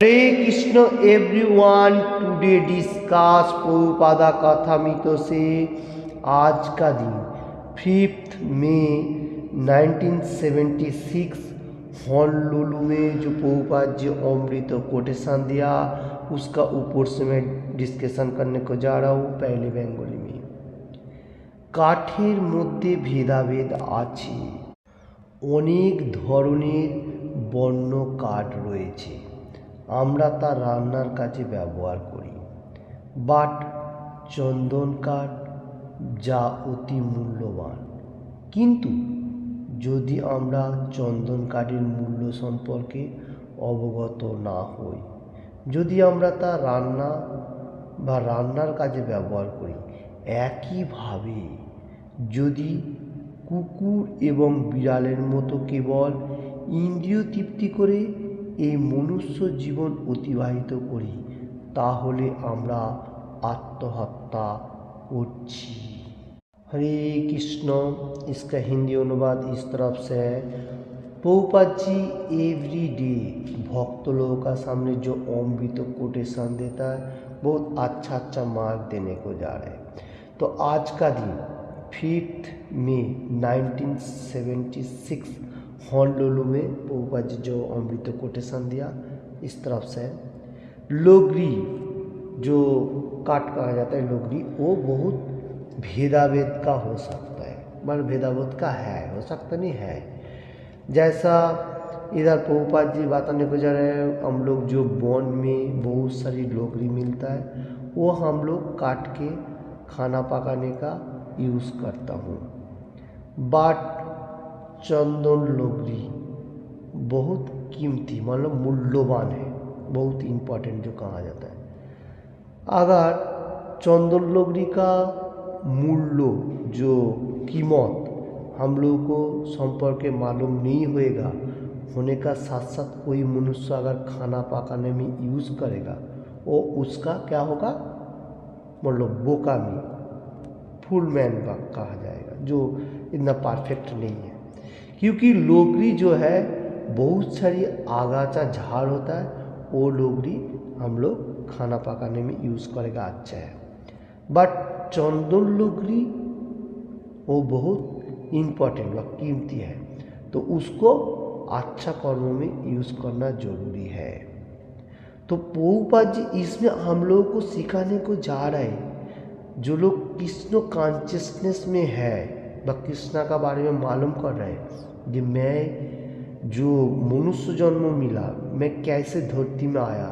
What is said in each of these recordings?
হরে Krishna everyone today discuss Prabhupada Kathamrita से आज का दिन 5 मई 1976 हॉनोलुलु में जो प्रभुपाद जी अमृत कोटेशन दिया उसका ऊपर से मैं डिस्कशन करने को जा रहा हूँ। पहले बेंगली में কাঠের মধ্যে ভেদাভেদ আছে, অনেক ধরনের বন্য কাঠ রয়েছে, আমরা তা রান্নার কাজে ব্যবহার করি। বাট চন্দন কাঠ যা অতি মূল্যবান, কিন্তু যদি আমরা চন্দন কাঠের মূল্য সম্পর্কে অবগত না হই, যদি আমরা তা রান্নার কাজে ব্যবহার করি, একইভাবে যদি কুকুর এবং বিড়ালের মতো কেবল ইন্দ্রিয় তৃপ্তি করে এই মনুষ্য জীবন অতিবাহিত করি, তাহলে আমরা আত্মহত্যা করছি। हरे कृष्ण। इसका हिंदी अनुवाद इस तरफ से है, प्रभुपाद जी एवरी डे भक्त लोगों का सामने जो अमृत कोटेशन देता है बहुत अच्छा मार्क देने को जा रहे हैं। तो आज का दिन 5 मई 1976 हॉनोलुलु में प्रभुपाद जी जो अमृत कोटेशन दिया इस तरफ से लोगरी जो काट कहा जाता है, लोगरी वो बहुत भेदाभेद का हो सकता है, मतलब भेदाभेद का है, हो सकता नहीं है। जैसा इधर प्रभुपाद जी बताने को जा रहे हैं, हम लोग जो वन में बहुत सारी लोगरी मिलता है वो हम लोग काट के खाना पकाने का यूज़ करता हूँ। बट चंदन लोगरी बहुत कीमती, मतलब मूल्यवान है, बहुत इम्पोर्टेंट जो कहा जाता है। अगर चंदन लोगरी का मूल्य जो कीमत हम लोगों को संपर्क मालूम नहीं होने का साथ साथ कोई मनुष्य अगर खाना पकाने में यूज़ करेगा वो उसका क्या होगा, मतलब बोकामी, फुल मैन कहा जाएगा, जो इतना परफेक्ट नहीं है। क्योंकि लोगरी जो है बहुत सारी आगाचा झाड़ होता है, वो लोगरी हम लोग खाना पकाने में यूज़ करेगा, अच्छा है। बट चंदन लोगरी वो बहुत इम्पोर्टेंट व कीमती है, तो उसको अच्छा कर्मों में यूज़ करना जरूरी है। तो प्रभुपाद जी इसमें हम लोगों को सिखाने को जा रहे हैं, जो लोग कृष्ण कॉन्शियसनेस में है व कृष्णा का बारे में मालूम कर रहे हैं कि मैं जो मनुष्य जन्म मिला, मैं कैसे धरती में आया,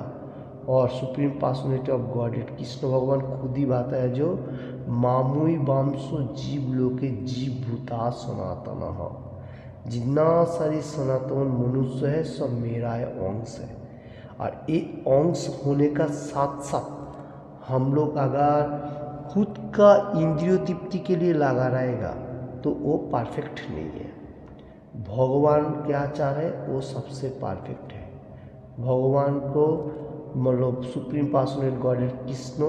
और supreme personality of godhead Krishna भगवान खुद ही बताया जो मामुई वामसो जीव लोके जीव भूता सनातन हो, जितना सारी सनातन मनुष्य है सब मेरा है, अंश है। और ये अंश होने का साथ साथ हम लोग अगर खुद का इंद्रिय तृप्ति के लिए लगा रहेगा तो वो परफेक्ट नहीं है। भगवान क्या चाह रहे हैं वो सबसे परफेक्ट है। भगवान को मतलब सुप्रीम पर्सनैलिटी गॉडहेड कृष्ण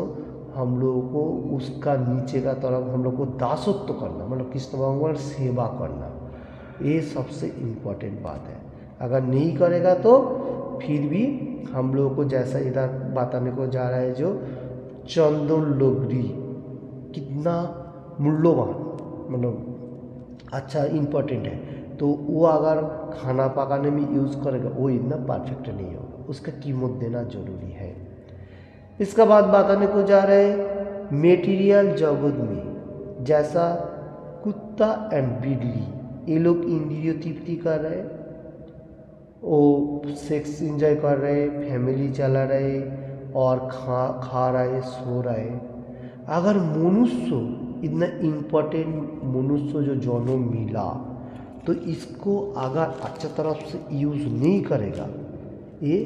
हम लोगों को उसका नीचे का तरफ हम लोग को दासत्व करना, मतलब कृष्ण भगवान सेवा करना, ये सबसे इम्पोर्टेंट बात है। अगर नहीं करेगा तो फिर भी हम लोगों को जैसा इधर बताने को जा रहा है जो चंदन लोगरी कितना मूल्यवान, मतलब अच्छा इम्पोर्टेंट है, तो वो अगर खाना पकाने में यूज़ करेगा वो इतना परफेक्ट नहीं होगा, उसका कीमत देना जरूरी है। इसका बाद बताने को जा रहे हैं मेटीरियल जगत में जैसा कुत्ता एंड बिल्ली, ये लोग इंद्रिय तृप्ति कर रहे, वो सेक्स एंजॉय कर रहे, फैमिली चला रहे और खा रहे, सो रहे। अगर मनुष्य इतना इम्पोर्टेंट मनुष्य जो जन्म मिला तो इसको अगर अच्छा तरफ से यूज़ नहीं करेगा, ये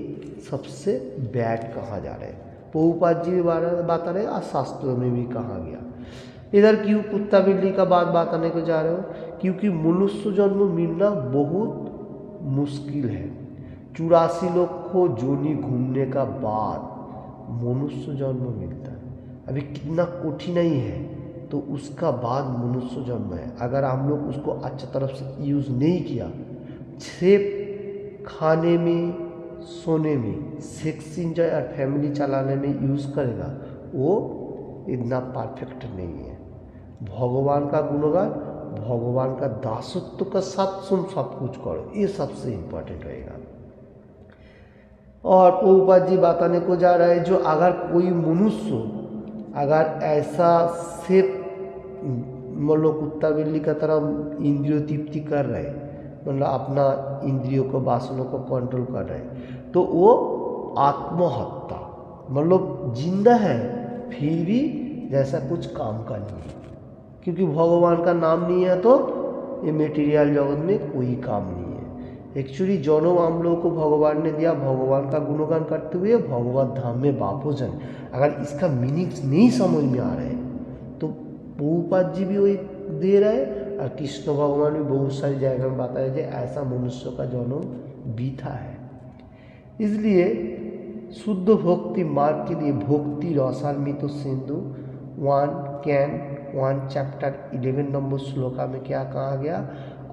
सबसे बैड कहा जा रहा है। प्रभुपाद जी भी बता रहे और शास्त्रों में भी कहा गया। इधर क्यों कुत्ता बिल्ली का बात बताने को जा रहे हो, क्योंकि मनुष्य जन्म मिलना बहुत मुश्किल है। 84 लोग को जोनी घूमने का बाद मनुष्य जन्म मिलता है, अभी कितना कठिनाई है, तो उसका बाद मनुष्य जन्म है। अगर हम लोग उसको अच्छा तरफ से यूज़ नहीं किया, सिर्फ खाने में सोने में, सेक्स इंजॉय और फैमिली चलाने में यूज़ करेगा, वो इतना परफेक्ट नहीं है। भगवान का गुणगान, भगवान का दासत्व का साथ तुम सब कुछ करो, ये सबसे इम्पोर्टेंट रहेगा। और प्रभुपाद जी बताने को जा रहा है, जो अगर कोई मनुष्य अगर ऐसा सिर्फ मतलब कुत्ता बिल्ली का तरह इंद्रियों तृप्ति कर रहे, मतलब अपना इंद्रियों को वासनों को कंट्रोल कर रहे, तो वो आत्महत्या, मतलब जिंदा है फिर भी जैसा कुछ काम का नहीं है, क्योंकि भगवान का नाम नहीं है तो ये मटेरियल जगत में कोई काम नहीं है। एक्चुअली जन्म हम लोगों को भगवान ने दिया भगवान का गुणगान करते हुए भगवत धाम में वापस जाए। अगर इसका मीनिंग्स नहीं समझ में आ रहा है तो प्रभुपाद जी भी वही दे रहे हैं और कृष्ण भगवान भी बहुत सारी जगह में बताया जाए ऐसा मनुष्य का जन्म बीता है। इसलिए शुद्ध भक्ति मार्ग के लिए भक्ति रसान्वित सिंधु 1 चैप्टर 11 नंबर श्लोका में क्या कहा गया,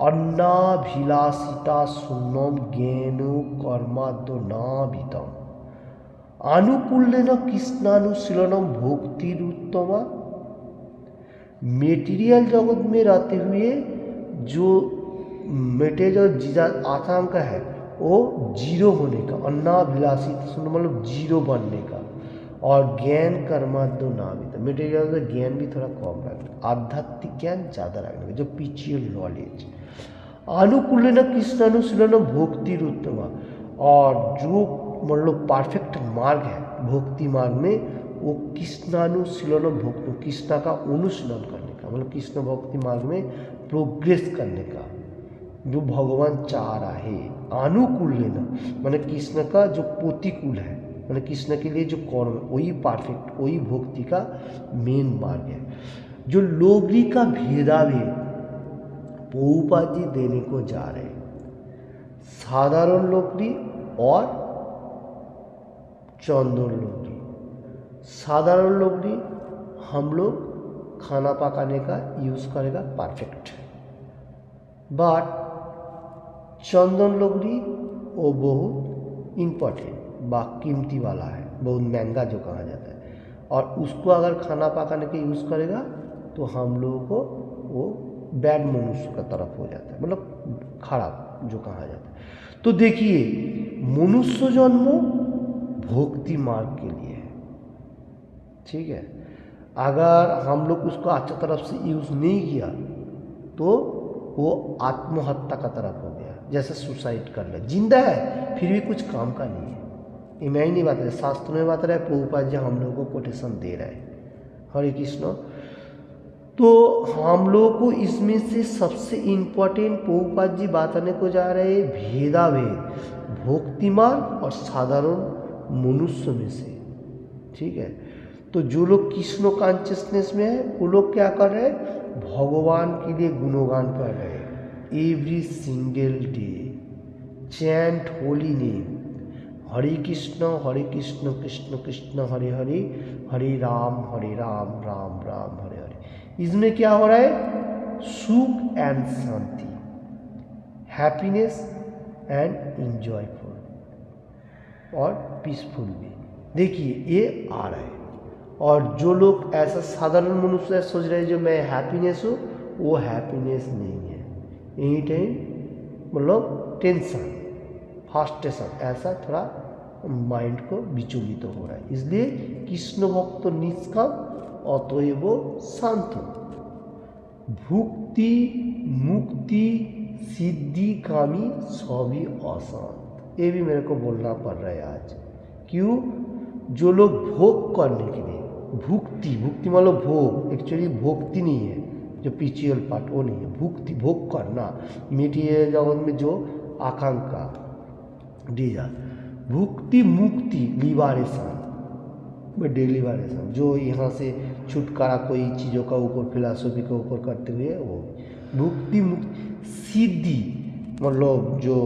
अन्नाभिलाषिता शून्यम ज्ञानो कर्माद्यनाभितम अनुकूल्येन कृष्णानुशीलनम भक्तिरुत्तमा। मेटीरियल जगत में रहते हुए जो मेटेरियल जीजा आकांक्षा है वो जीरो होने का, अन्नाभिलाषित सुन मतलब जीरो बनने का, और ज्ञान कर्माद्य नाभित मेटेरियल का ज्ञान भी थोड़ा कम रखना, आध्यात्मिक ज्ञान ज़्यादा रखने का, जो स्पिरिचुअल नॉलेज। अनुकूल्येन कृष्णानुशीलन भक्ति रुत्तमा, और जो मतलब परफेक्ट मार्ग है भक्ति मार्ग में वो कृष्णानुशीलन भक्ति, कृष्णा का अनुशीलन करने का, मतलब कृष्ण भक्ति मार्ग में प्रोग्रेस करने का जो भगवान चाह रहा है। अनुकूल्येन माने कृष्ण का जो प्रतिकूल है, माने कृष्ण के लिए जो कर्म वही परफेक्ट, वही भक्ति का मेन मार्ग है। जो लोगरी का भेदाभेद प्रभुपाद जी देने को जा रहे हैं, साधारण लोगरी और चंदन लोगरी। साधारण लोगरी हम लोग खाना पकाने का यूज़ करेगा परफेक्ट, बट चंदन लोगरी वो बहुत इम्पोर्टेंट बा कीमती वाला है, बहुत महंगा जो कहा जाता है, और उसको अगर खाना पकाने के यूज़ करेगा तो हम लोगों को वो बैड मनुष्य का तरफ हो जाता है, मतलब खराब जो कहा जाता है। तो देखिए मनुष्य जन्म भक्ति मार्ग के लिए है, ठीक है। अगर हम लोग उसको अच्छा तरफ से यूज़ नहीं किया तो वो आत्महत्या का तरफ हो गया, जैसे सुसाइड कर ले, जिंदा है फिर भी कुछ काम का नहीं है। ये मैं ही नहीं बात रहा, शास्त्र में बात रहा है, प्रभुपाद जी हम लोगों को कोटेशन दे रहा है। हरे कृष्ण। तो हम लोगों को इसमें से सबसे इम्पोर्टेंट प्रभुपाद जी बताने को जा रहे हैं भेदाभेद भक्ति मार्ग और साधारण मनुष्य में से, ठीक है। तो जो लोग कृष्ण कॉन्शियसनेस में है वो लोग क्या कर रहे हैं, भगवान के लिए गुणगान कर रहे हैं। Every single day chant holy name, Hare Krishna Krishna Krishna Hare Hare, Hare Ram Ram Ram Hare Hare. इसमें क्या हो रहा है, सुख एंड शांति, हैप्पीनेस एंड एंजॉयफुल और पीसफुल भी। देखिए ये आ रहा है। और जो लोग ऐसा साधारण मनुष्य सोच रहे हैं जो मैं हैप्पीनेस हूँ, वो हैप्पीनेस नहीं है, एनी टाइम मतलब टेंशन फ्रस्ट्रेशन, ऐसा थोड़ा माइंड को विचलित तो हो रहा है। इसलिए कृष्ण भक्त निष्काम अतएव शांत, भुक्ति मुक्ति सिद्धि कामी सभी अशांत। ये भी मेरे को बोलना पड़ रहा है आज। क्यों? जो लोग भोग करने के लिए, भुक्ति मतलब भोग, एक्चुअली भोक्ति नहीं है, जो पिचुअल पार्ट वो नहीं है, भुक्ति भोग करना, मेटीरियल जगत में जो आकांक्षा डिजायर, भुक्ति मुक्ति लिबरेशन में डिलिबरेशन, जो यहाँ से छुटकारा कोई चीज़ों का ऊपर फिलॉसफी के ऊपर करते हुए वो भुक्ति मुक्ति सिद्धि, मतलब जो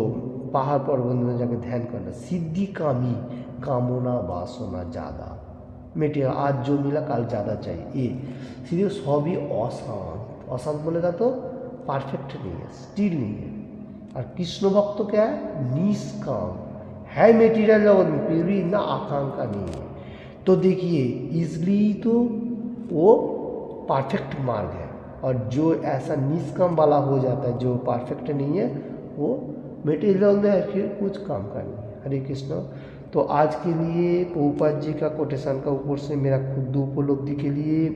पहाड़ पर्वत में जाकर ध्यान करना, सिद्धि कामी, कामना वासना ज़्यादा, मेटेरियल आज जो मिला कल ज़्यादा चाहिए, ये सीधे सभी अशांत। अशांत बोलेगा तो परफेक्ट नहीं है, स्टिल नहीं है। और कृष्ण भक्त क्या है, निष्काम, है मेटीरियल जगत में, फिर भी इतना आकांक्षा नहीं है। तो देखिए इसलिए तो वो परफेक्ट मार्ग है, और जो ऐसा निष्काम वाला हो जाता है, जो परफेक्ट नहीं है, वो मेटीरियल में फिर कुछ काम का नहीं है। हरे कृष्ण। तो आज के लिए प्रभुपाद जी का कोटेशन का ऊपर से मेरा खुद उपलब्धि के लिए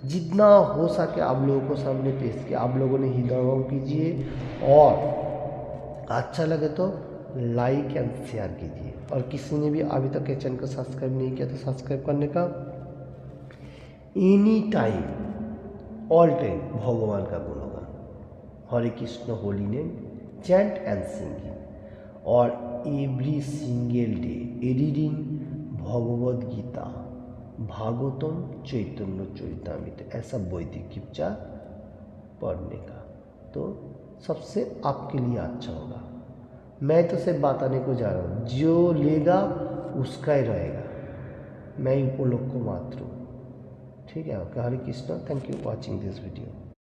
जितना हो सके आप लोगों को सामने पेश किया। आप लोगों ने हृदयंगम कीजिए, और अच्छा लगे तो लाइक एंड शेयर कीजिए। और किसी ने भी अभी तक चैनल को सब्सक्राइब नहीं किया तो सब्सक्राइब करने का। एनी टाइम ऑल टाइम भगवान का गुणगान, Hare Krishna holy name, chant and singing, और every single day reading Bhagavad Gita, Bhagavatam, Chaitanya Charitamrita, ऐसा वैदिक उपचार पढ़ने का, तो सबसे आपके लिए अच्छा होगा। मैं तो सिर्फ बताने को जा रहा हूँ, जो लेगा उसका ही रहेगा, मैं उपलोक को मात्र हूँ। ठीक है, okay, Hare Krishna. Thank you watching this video.